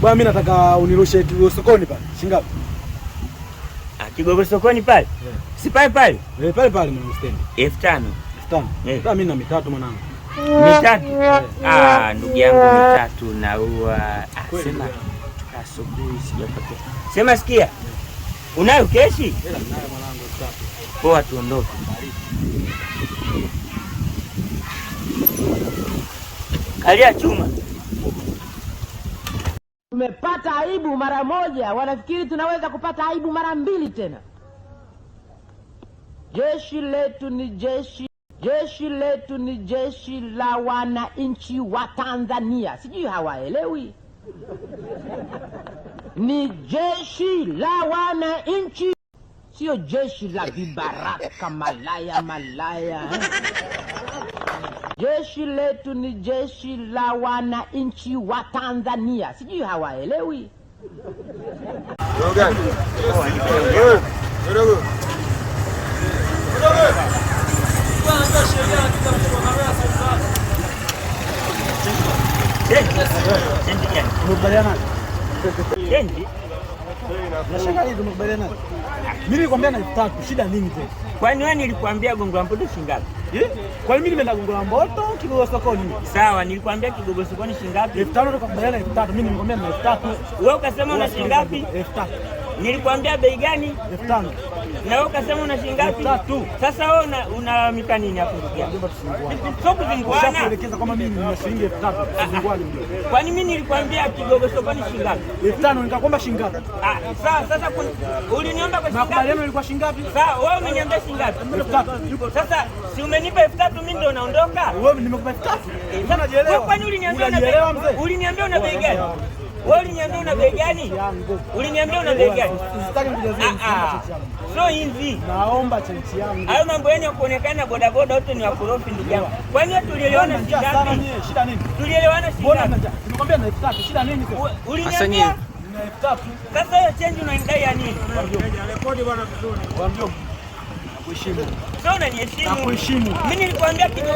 Bwana mimi nataka unirushe Kigogo sokoni pale. Shingapi? Kigogo sokoni pale? Yeah. Si pale pale? Pale pale mwana stendi. 5,000. 5,000. Yeah. Mimi na 3 mwanangu. 300? Yeah. Ndugu yangu 300 naua. Sema asubuhi sijapata. Sema sikia. Yeah. Unayo keshi? Nayo mwanangu 3. Poa tuondoke. Kalia chuma. Tumepata aibu mara moja, wanafikiri tunaweza kupata aibu mara mbili tena. Jeshi letu ni jeshi la wananchi wa Tanzania. Sijui hawaelewi. Ni jeshi la wananchi, sio jeshi la vibaraka malaya. Jeshi letu ni jeshi la wananchi wa Tanzania. Sijui hawaelewi. Mimi nilikwambia na 3,000, shida nini tena? Kwani wewe nilikwambia Gongo la Mboto shingapi? Kwa nini mimi nimeenda Gongo la Mboto Kigogo sokoni? Sawa, nilikwambia Kigogo sokoni shingapi? 5,000 tukakubaliana 3,000. Mimi nilikwambia na 3,000. Wewe ukasema una shingapi? 3,000. Nilikwambia bei gani? 5,000. Na wewe ukasema una shingapi? 3,000. Sasa wewe unalalamika nini hapo ndugu yangu? Sio kuzinguana. Naelekeza kama mimi nina shilingi 3,000. Kuzinguana ndio. Kwani mimi nilikwambia Kigogo sokoni shingapi? 5,000 nikakwambia shingapi? Sawa, sasa uliniomba kwa shingapi? Makubaliano ilikuwa shingapi? Sawa, wewe umeniambia shingapi? 3,000. Sasa si umenipa 3,000 mimi ndio naondoka? Wewe nimekupa 3,000. Unajielewa? Kwani uliniambia una bei gani? Wewe uliniambia una bei gani? Uliniambia una bei gani? Usitaki kujazia so hivi. Naomba chenchi yangu. Hayo mambo yenu ya kuonekana boda boda wote ni wakorofi ndugu yangu. Kwani tulielewana shingapi? Shida nini? Tulielewana shingapi? Nimekwambia na 3,000. Shida nini sasa? Uliniambia na 3,000. Sasa hiyo change unaidai ya nini? Rekodi bwana vizuri. Nakuheshimu. Sio unaniheshimu. Nakuheshimu. Mimi nilikwambia kitu